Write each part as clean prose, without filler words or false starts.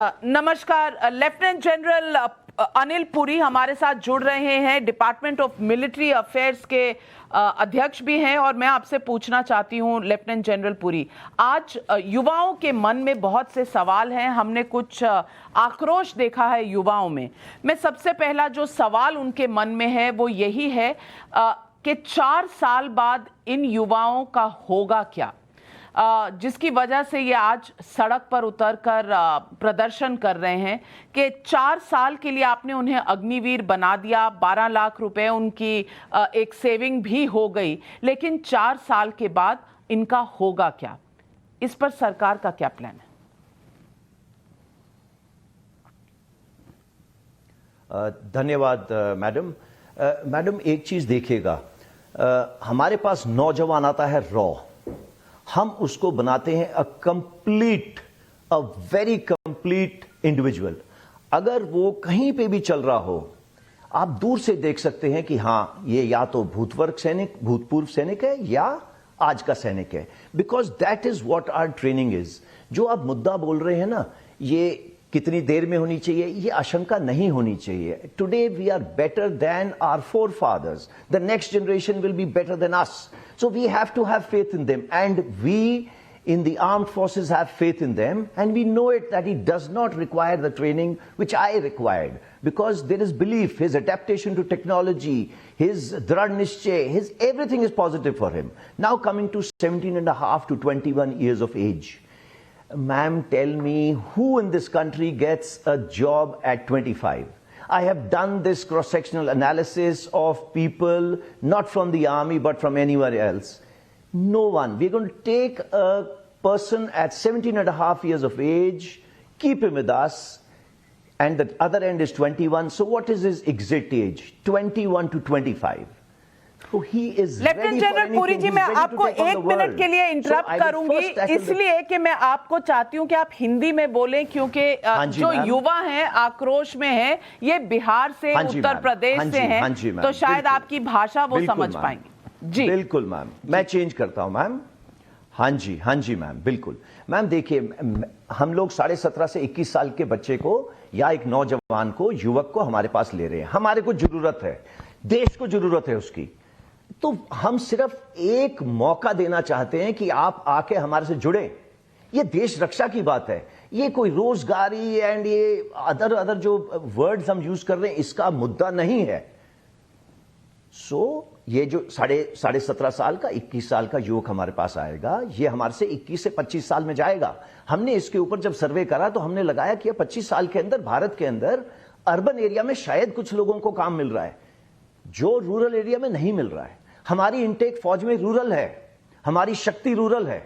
नमस्कार। Lieutenant general Anil Puri हमारे साथ जुड़ रहे हैं, डिपार्टमेंट ऑफ मिलिट्री अफेयर्स के अध्यक्ष भी हैं। और मैं आपसे पूछना चाहती हूं लेफ्टिनेंट जनरल पुरी, आज युवाओं के मन में बहुत से सवाल हैं, हमने कुछ आक्रोश देखा है युवाओं में। मैं सबसे पहला जो सवाल उनके मन में है वो यही है कि 4 साल बाद इन युवाओं का होगा क्या, जिसकी वजह से ये आज सड़क पर उतरकर प्रदर्शन कर रहे हैं कि 4 साल के लिए आपने उन्हें अग्निवीर बना दिया, 12 लाख रुपए उनकी एक सेविंग भी हो गई, लेकिन 4 साल के बाद इनका होगा क्या? इस पर सरकार का क्या प्लान है? धन्यवाद मैडम, एक चीज देखिएगा, हमारे पास नौजवान आता है रॉ, हम उसको बनाते हैं अ वेरी कंप्लीट इंडिविजुअल। अगर वो कहीं पे भी चल रहा हो, आप दूर से देख सकते हैं कि हाँ, ये या तो भूतपूर्व सैनिक है या आज का सैनिक है, because that is what our training is. जो आप मुद्दा बोल रहे हैं ना, ये कितनी देर में होनी चाहिए, ये आशंका नहीं होनी चाहिए। Today we are better than our forefathers, the next generation will be better than us, so we have to have faith in them, and we in the armed forces have faith in them, and we know it that he does not require the training which I required, because there is belief, his adaptation to technology, his drad nishchay, his everything is positive for him. Now coming to 17 and a half to 21 years of age, ma'am, tell me who in this country gets a job at 25? I have done this cross-sectional analysis of people not from the army but from anywhere else. No one. We're going to take a person at 17 and a half years of age, keep him with us, and the other end is 21. So what is his exit age? 21 to 25. So he is lieutenant general Puri ji, मैं आपको 1 minute के लिए interrupt करूंगी, इसलिए कि मैं आपको चाहती हूं कि आप हिंदी में बोलें, क्योंकि जो युवा हैं आक्रोश में हैं, ये बिहार से, उत्तर प्रदेश से हैं, तो शायद आपकी भाषा वो समझ पाएंगे। जी बिल्कुल मैम, मैं चेंज करता हूं मैम। हाँ जी मैम, बिल्कुल मैम। देखिए, हम लोग 17.5 से 21 साल के बच्चे को या एक नौजवान को, युवक को हमारे पास ले रहे हैं। हमारे को जरूरत है, देश को जरूरत है उसकी, तो हम सिर्फ एक मौका देना चाहते हैं कि आप आके हमारे से जुड़े। ये देश रक्षा की बात है, ये कोई रोजगारी एंड ये अदर जो वर्ड्स हम यूज कर रहे हैं, इसका मुद्दा नहीं है। ये जो 17.5 साल का, 21 साल का युवक हमारे पास आएगा, ये हमारे से 21 से 25 साल में जाएगा। हमने इसके ऊपर जब सर्वे करा तो हमने लगाया कि 25 साल के अंदर भारत के अंदर अर्बन एरिया में शायद कुछ लोगों को काम मिल रहा है, जो रूरल एरिया में नहीं मिल रहा है। हमारी इनटेक फौज में रूरल है, हमारी शक्ति रूरल है,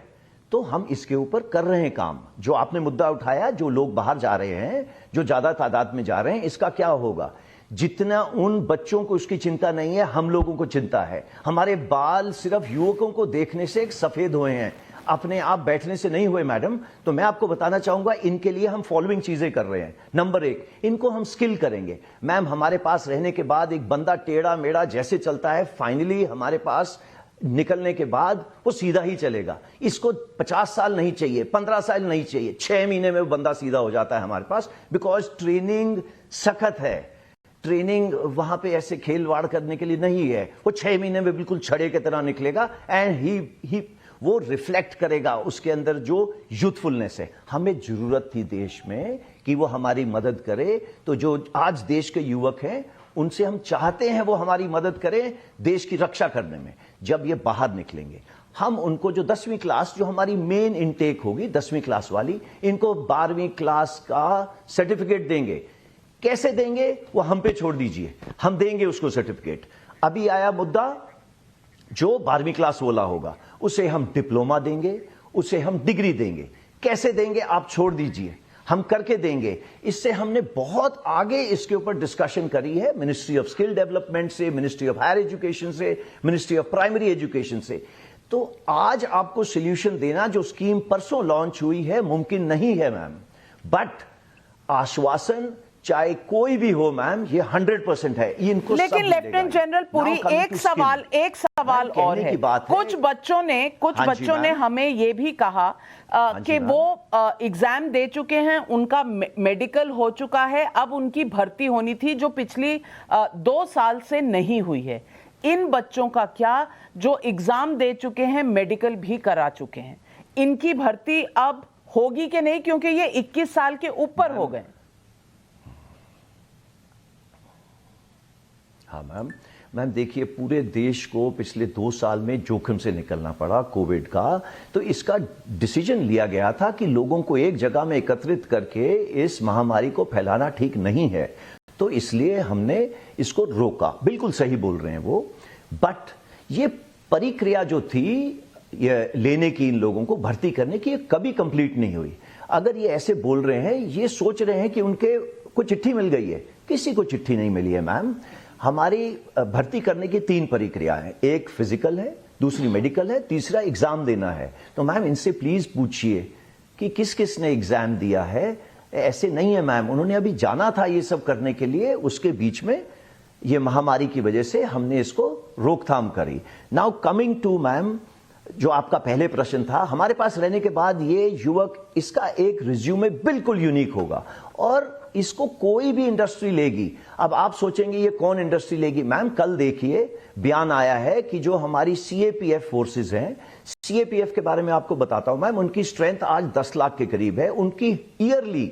तो हम इसके ऊपर कर रहे हैं काम। जो आपने मुद्दा उठाया, जो लोग बाहर जा रहे हैं, जो ज्यादा तादाद में जा रहे हैं, इसका क्या होगा? जितना उन बच्चों को उसकी चिंता नहीं है, हम लोगों को चिंता है। हमारे बाल सिर्फ युवकों को देखने से एक सफेद हुए हैं, अपने आप बैठने से नहीं हुए मैडम। तो मैं आपको बताना चाहूंगा, इनके लिए हम फॉलोइंग चीजें कर रहे हैं। नंबर 1, इनको हम स्किल करेंगे। मैम, हमारे पास रहने के बाद एक बंदा टेढ़ा मेढ़ा जैसे चलता है, फाइनली हमारे पास निकलने के बाद वो सीधा ही चलेगा। इसको 50 साल नहीं चाहिए, 15 साल नहीं चाहिए, 6 महीने में वो बंदा सीधा हो जाता है हमारे पास, बिकॉज ट्रेनिंग सख्त है। ट्रेनिंग वहां पे ऐसे खेलवाड़ करने के लिए नहीं है। वो 6 महीने में बिल्कुल छड़े की तरह निकलेगा, एंड वो रिफ्लेक्ट करेगा उसके अंदर जो यूथफुलनेस है। हमें जरूरत थी देश में कि वो हमारी मदद करे, तो जो आज देश के युवक हैं, उनसे हम चाहते हैं वो हमारी मदद करें देश की रक्षा करने में। जब ये बाहर निकलेंगे, हम उनको जो 10वीं क्लास, जो हमारी मेन इनटेक होगी 10वीं क्लास वाली, इनको 12वीं क्लास का सर्टिफिकेट देंगे। कैसे देंगे वो हम पे छोड़ दीजिए, हम देंगे उसको सर्टिफिकेट। अभी आया मुद्दा, जो 12वीं क्लास वाला होगा उसे हम डिप्लोमा देंगे, उसे हम डिग्री देंगे। कैसे देंगे आप छोड़ दीजिए, हम करके देंगे। इससे हमने बहुत आगे इसके ऊपर डिस्कशन करी है, मिनिस्ट्री ऑफ स्किल डेवलपमेंट से, मिनिस्ट्री ऑफ हायर एजुकेशन से, मिनिस्ट्री ऑफ प्राइमरी एजुकेशन से। तो आज आपको सोल्यूशन देना, जो स्कीम परसों लॉन्च हुई है, मुमकिन नहीं है मैम, बट आश्वासन चाहे कोई भी हो मैम, ये 100% है, ये इनको लेकिन सब लेफ्टिनेंट मिलेगा। जनरल पुरी, Now coming एक to सवाल मैम, और कहने है। की बात है। कुछ बच्चों ने मैम। हमें ये भी कहा कि मैम। वो एग्जाम दे चुके हैं, उनका मेडिकल हो चुका है, अब उनकी भर्ती होनी थी जो पिछली 2 साल से नहीं हुई है। इन बच्चों का क्या, जो एग्जाम दे चुके हैं, मेडिकल भी करा चुके हैं, इनकी भर्ती अब होगी कि नहीं, क्योंकि ये 21 साल के ऊपर हो गए? हाँ मैम देखिए, पूरे देश को पिछले 2 साल में जोखिम से निकलना पड़ा कोविड का, तो इसका डिसीजन लिया गया था कि लोगों को एक जगह में एकत्रित करके इस महामारी को फैलाना ठीक नहीं है, तो इसलिए हमने इसको रोका। बिल्कुल सही बोल रहे हैं वो, बट ये प्रक्रिया जो थी ये लेने की, इन लोगों को भर्ती करने की, ये कभी कंप्लीट नहीं हुई। अगर ये ऐसे बोल रहे हैं, ये सोच रहे हैं कि उनके को चिट्ठी मिल गई है, किसी को चिट्ठी नहीं मिली है मैम। हमारी भर्ती करने की 3 प्रक्रिया है, एक फिजिकल है, दूसरी मेडिकल है, तीसरा एग्जाम देना है। तो मैम इनसे प्लीज पूछिए कि किस किस ने एग्जाम दिया है। ऐसे नहीं है मैम, उन्होंने अभी जाना था ये सब करने के लिए, उसके बीच में ये महामारी की वजह से हमने इसको रोकथाम करी। नाउ कमिंग टू मैम, जो आपका पहले प्रश्न था, हमारे पास रहने के बाद ये युवक, इसका एक रिज्यूमे बिल्कुल यूनिक होगा और इसको कोई भी इंडस्ट्री लेगी। अब आप सोचेंगे ये कौन इंडस्ट्री लेगी? मैम कल देखिए बयान आया है कि जो हमारी सीएपीएफ फोर्सेस हैं, सीएपीएफ के बारे में आपको बताता हूं मैम, उनकी स्ट्रेंथ आज 10 लाख के करीब है। उनकी ईयरली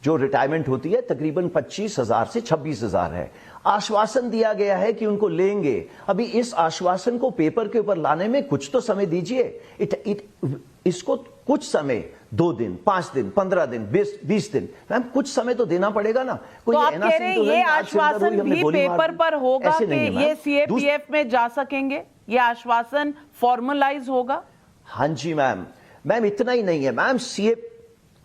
जो रिटायरमेंट होती है तकरीबन 25,000 से 26,000 है। आश्वासन दिया गया है कि उनको लेंगे। अभी इस आश्वासन को पेपर के ऊपर लाने में कुछ तो समय दीजिए। इसको कुछ समय, 2 दिन, 5 दिन, 15 दिन, 20 दिन, मैम कुछ समय तो देना पड़ेगा ना। तो आप कह रहे हैं ये आश्वासन भी पेपर पर होगा कि ये सीएपीएफ में जा सकेंगे? ये आश्वासन फॉर्मलाइज होगा? हाँ जी मैम, इतना ही नहीं है मैम,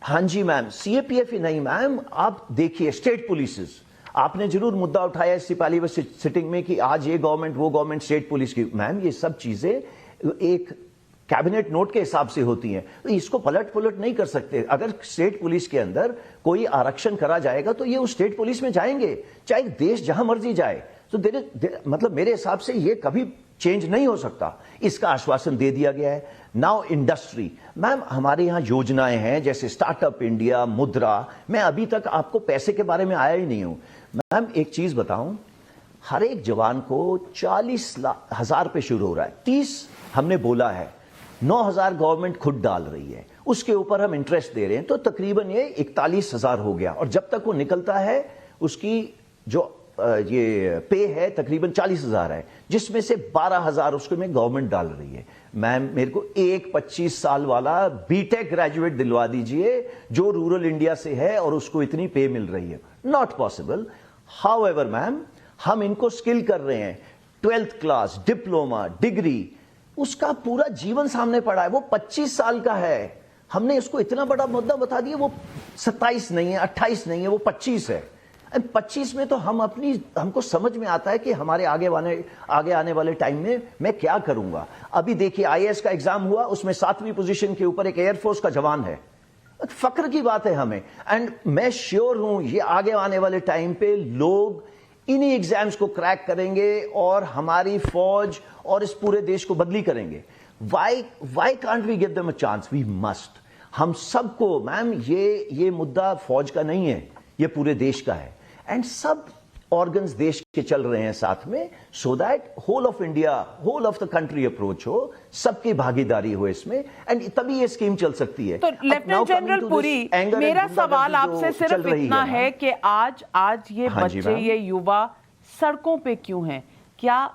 हाँ जी मैम, सीएपीएफ ही नहीं मैम, आप देखिए स्टेट पुलिसेस, आपने जरूर मुद्दा उठाया इस सिपाही सिटिंग में कि आज ये गवर्नमेंट, वो गवर्नमेंट, स्टेट पुलिस की। मैम ये सब चीजें एक कैबिनेट नोट के हिसाब से होती हैं, तो इसको पलट नहीं कर सकते। अगर स्टेट पुलिस के अंदर कोई आरक्षण करा जाएगा तो ये उस स्टेट पुलिस में जाएंगे, चाहे देश जहां मर्जी जाए। तो मतलब मेरे हिसाब से ये कभी चेंज नहीं हो सकता। इसका आश्वासन दे दिया गया है। नाउ इंडस्ट्री, मैम हमारे यहां योजनाएं हैं जैसे स्टार्टअप इंडिया, मुद्रा। मैं अभी तक आपको पैसे के बारे में आया ही नहीं हूं मैम। एक चीज बताऊं, हर एक जवान को 40,000 पे शुरू हो रहा है, 30 हमने बोला है, 9,000 गवर्नमेंट खुद डाल रही है, उसके ऊपर हम इंटरेस्ट दे रहे हैं, तो तकरीबन ये 41,000 हो गया। और जब तक वो निकलता है उसकी जो ये पे है तकरीबन 40,000 है, जिसमें से 12,000 उसको में गवर्नमेंट डाल रही है। मैम मेरे को एक 25 साल वाला बीटेक ग्रेजुएट दिलवा दीजिए जो रूरल इंडिया से है और उसको इतनी पे मिल रही है। Not possible. हाउएवर मैम, हम इनको स्किल कर रहे हैं, 12th क्लास, डिप्लोमा, डिग्री, उसका पूरा जीवन सामने पड़ा है। वो 25 साल का है, हमने इसको इतना बड़ा मुद्दा बता दिया। वो 27 नहीं है, 28 नहीं है, वो 25 है। 25 में तो हमको समझ में आता है कि हमारे आगे आने वाले टाइम में मैं क्या करूंगा। अभी देखिए आईएएस का एग्जाम हुआ, उसमें 7वीं पोजीशन के ऊपर एक एयरफोर्स का जवान है। फक्र की बात है हमें। एंड मैं श्योर हूं ये आगे आने वाले टाइम पे लोग इन्हीं एग्जाम्स को क्रैक करेंगे और हमारी फौज और इस पूरे देश को बदली करेंगे। Why can't we give them a chance? We must. हम सबको मैम, ये मुद्दा फौज का नहीं है, ये पूरे देश का है। एंड सब ऑर्गन्स देश के चल रहे हैं साथ में, so that whole of India, whole of the country approach हो, सबकी भागीदारी हो इसमें, एंड तभी ये स्कीम चल सकती है। तो लेफ्टिनेंट जनरल पुरी, मेरा सवाल आपसे सिर्फ इतना है कि आज ये बच्चे, ये युवा सड़कों पे क्यों हैं? क्या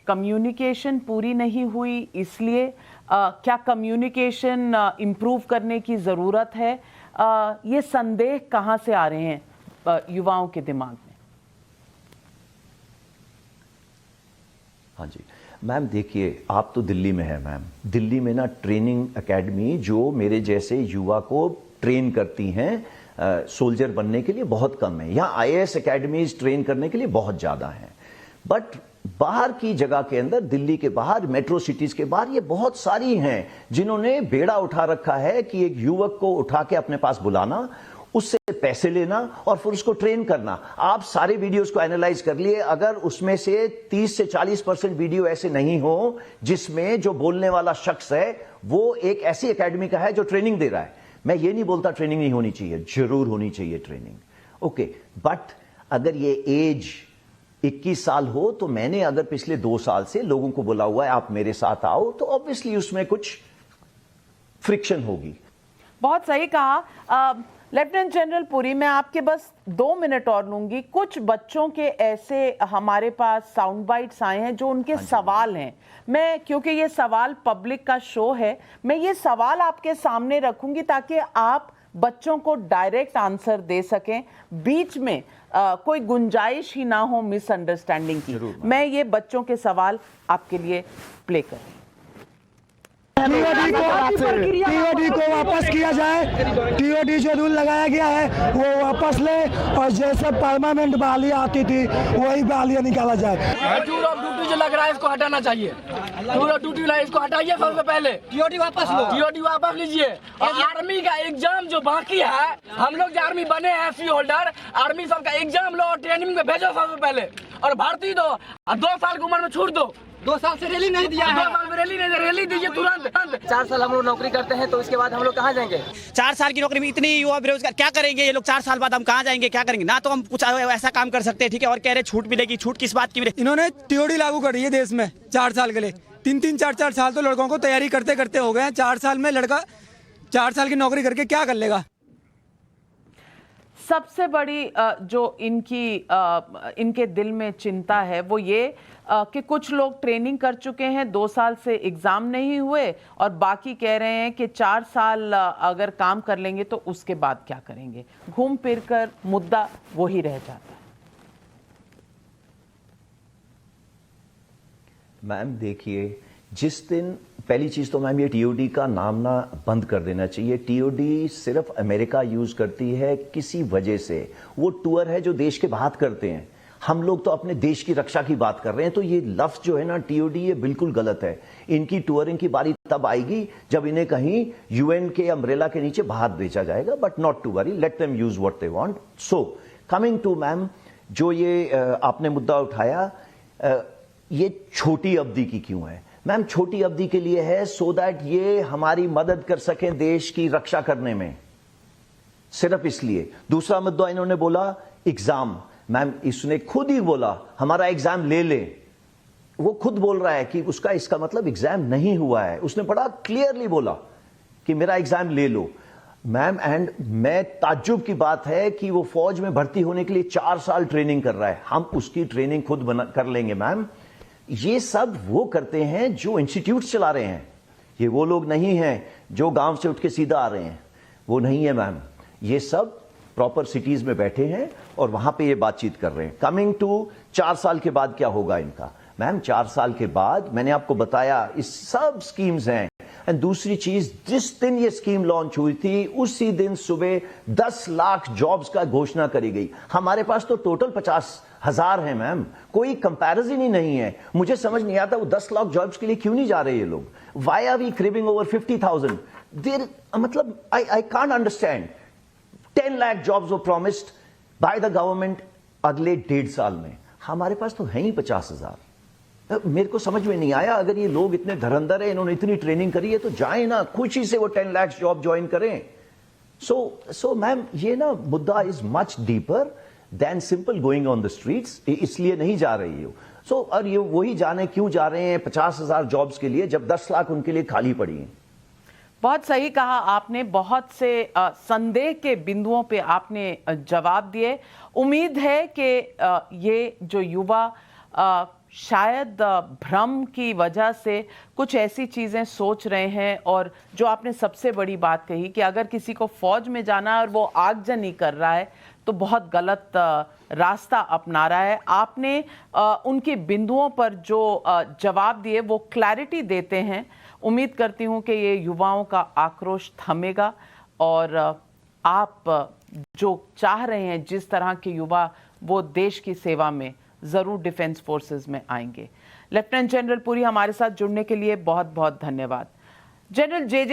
कम्युनिकेशन पूरी नहीं हुई इसलिए? क्या कम्युनिकेशन इंप्रूव करने की जरूरत है? ये संदेह कहां से आ रहे हैं युवाओं के दिमाग में? हाँ जी मैम, देखिए आप तो दिल्ली में है मैम, दिल्ली में ना ट्रेनिंग एकेडमी जो मेरे जैसे युवा को ट्रेन करती हैं सोल्जर बनने के लिए बहुत कम है। यहाँ आईएएस एकेडमीज ट्रेन करने के लिए बहुत ज्यादा हैं। बट बाहर की जगह के अंदर, दिल्ली के बाहर, मेट्रो सिटीज के बाहर ये बहुत सारी हैं जिन्होंने बेड़ा उठा रखा है कि एक युवक को उठा के अपने पास बुलाना, उससे पैसे लेना और फिर उसको ट्रेन करना। आप सारे वीडियोस को एनालाइज कर लिए, अगर उसमें से 30 से 40% वीडियो ऐसे नहीं हो जिसमें जो बोलने वाला शख्स है वो एक ऐसी एकेडमी का है जो ट्रेनिंग दे रहा है। मैं ये नहीं बोलता ट्रेनिंग नहीं होनी चाहिए, जरूर होनी चाहिए ट्रेनिंग, ओके, बट अगर ये एज 21 साल हो तो मैंने अगर पिछले 2 साल से लोगों को बोला हुआ है आप मेरे साथ आओ, तो ऑब्वियसली उसमें कुछ फ्रिक्शन होगी। बहुत सही कहा। लेफ्टिनेंट जनरल पुरी, मैं आपके बस 2 मिनट और लूंगी। कुछ बच्चों के ऐसे हमारे पास साउंड बाइट्स आए हैं जो उनके सवाल हैं। मैं, क्योंकि ये सवाल पब्लिक का शो है, मैं ये सवाल आपके सामने रखूंगी ताकि आप बच्चों को डायरेक्ट आंसर दे सकें, बीच में कोई गुंजाइश ही ना हो मिसअंडरस्टैंडिंग की। मैं ये बच्चों के सवाल आपके लिए प्ले करूं। टीओडी को वापस किया जाए, टीओडी जो रूल लगाया गया है वो वापस ले, और जैसे परमानेंट बहालियां आती थी वही बहालियां निकाला जाए। टूर ऑफ ड्यूटी जो लग रहा है इसको हटाना चाहिए, टूर ऑफ ड्यूटी इसको हटाइए सबसे पहले। टीओडी वापस लो, टीओडी वापस लीजिए। और आर्मी का एग्जाम जो बाकी है, हम लोग जो आर्मी बने हैं एससी होल्डर, आर्मी सबका एग्जाम लो और ट्रेनिंग में भेजो सबसे पहले, और भर्ती दो, 2 साल की उम्र में छूट दो। 2 साल से रैली नहीं दिया है, 2 साल में रैली नहीं, रैली दीजिए तुरंत। 4 साल हम लोग नौकरी करते हैं तो इसके बाद हम लोग कहाँ जाएंगे? 4 साल की नौकरी में इतनी युवा बेरोजगार, क्या करेंगे ये लोग? 4 साल बाद हम कहाँ जाएंगे, क्या करेंगे? ना तो हम कुछ ऐसा काम कर सकते हैं, ठीक है, और कह रहे छूट मिलेगी। छूट किस बात की मिलेगी? इन्होंने टीओडी लागू कर रही है देश में 4 साल के लिए। 3-3, 4-4 साल तो लड़कों को तैयारी करते करते हो गए हैं। 4 साल में लड़का 4 साल की नौकरी करके क्या कर लेगा? सबसे बड़ी जो इनके दिल में चिंता है वो ये कि कुछ लोग ट्रेनिंग कर चुके हैं, 2 साल से एग्जाम नहीं हुए, और बाकी कह रहे हैं कि 4 साल अगर काम कर लेंगे तो उसके बाद क्या करेंगे। घूम फिर कर मुद्दा वही रह जाता है। मैम देखिए, जिस दिन पहली चीज तो मैम ये टीओडी का नाम ना बंद कर देना चाहिए। टीओडी सिर्फ अमेरिका यूज करती है किसी वजह से, वो टूर है जो देश के बात करते हैं। हम लोग तो अपने देश की रक्षा की बात कर रहे हैं, तो ये लफ्ज जो है ना टीओडी, ये बिल्कुल गलत है। इनकी टूरिंग की बारी तब आएगी जब इन्हें कहीं यूएन के अम्ब्रेला के नीचे बाहर भेजा जाएगा, but not to worry, let them use what they want. So coming to ma'am, जो ये आपने मुद्दा उठाया, ये छोटी अवधि की क्यों है? मैम छोटी अवधि के लिए है सो दैट ये हमारी मदद कर सके देश की रक्षा करने में, सिर्फ इसलिए। दूसरा मुद्दा इन्होंने बोला एग्जाम। मैम इसने खुद ही बोला हमारा एग्जाम ले ले, वो खुद बोल रहा है कि उसका इसका मतलब एग्जाम नहीं हुआ है। उसने बड़ा क्लियरली बोला कि मेरा एग्जाम ले लो मैम। एंड मैं ताज्जुब की बात है कि वो फौज में भर्ती होने के लिए 4 साल ट्रेनिंग कर रहा है। हम उसकी ट्रेनिंग खुद कर लेंगे मैम। ये सब वो करते हैं जो इंस्टीट्यूट चला रहे हैं, ये वो लोग नहीं हैं जो गांव से उठ के सीधा आ रहे हैं, वो नहीं है मैम। ये सब प्रॉपर सिटीज में बैठे हैं और वहां पे ये बातचीत कर रहे हैं। कमिंग टू 4 साल के बाद क्या होगा इनका, मैम 4 साल के बाद मैंने आपको बताया इस सब स्कीम्स हैं। एंड दूसरी चीज, जिस दिन ये स्कीम लॉन्च हुई थी उसी दिन सुबह 10 लाख जॉब्स का घोषणा करी गई। हमारे पास तो टोटल 50,000 है मैम, कोई कंपैरिजन ही नहीं है। मुझे समझ नहीं आता वो 10 लाख जॉब्स के लिए क्यों नहीं जा रहे ये लोग। Why are we craving over 50,000? There मतलब I can't understand. 10 lakh jobs were promised by the government अगले 1.5 साल में, हमारे पास तो है ही 50,000। मेरे को समझ में नहीं आया, अगर ये लोग इतने धुरंधर है, इन्होंने इतनी ट्रेनिंग करी है, तो जाए ना खुशी से वो 10 लाख जॉब ज्वाइन करें। सो मैम ये ना मुद्दा is much deeper than simple going on the streets, इसलिए नहीं जा रही हो। सो और ये वही जाने क्यों जा रहे हैं 50,000 जॉब्स के लिए जब 10 लाख उनके लिए खाली पड़ी हैं। बहुत सही कहा आपने, बहुत से संदेह के बिंदुओं पे आपने जवाब दिए। उम्मीद है कि ये जो युवा शायद भ्रम की वजह से कुछ ऐसी चीज़ें सोच रहे हैं, और जो आपने सबसे बड़ी बात कही कि अगर किसी को फौज में जाना है और वो आगजनी कर रहा है तो बहुत गलत रास्ता अपना रहा है। आपने उनके बिंदुओं पर जो जवाब दिए वो क्लैरिटी देते हैं। उम्मीद करती हूँ कि ये युवाओं का आक्रोश थमेगा और आप जो चाह रहे हैं जिस तरह के युवा, वो देश की सेवा में ज़रूर डिफेंस फोर्सेस में आएंगे। लेफ्टिनेंट जनरल पुरी हमारे साथ जुड़ने के लिए बहुत बहुत धन्यवाद। जनरल जे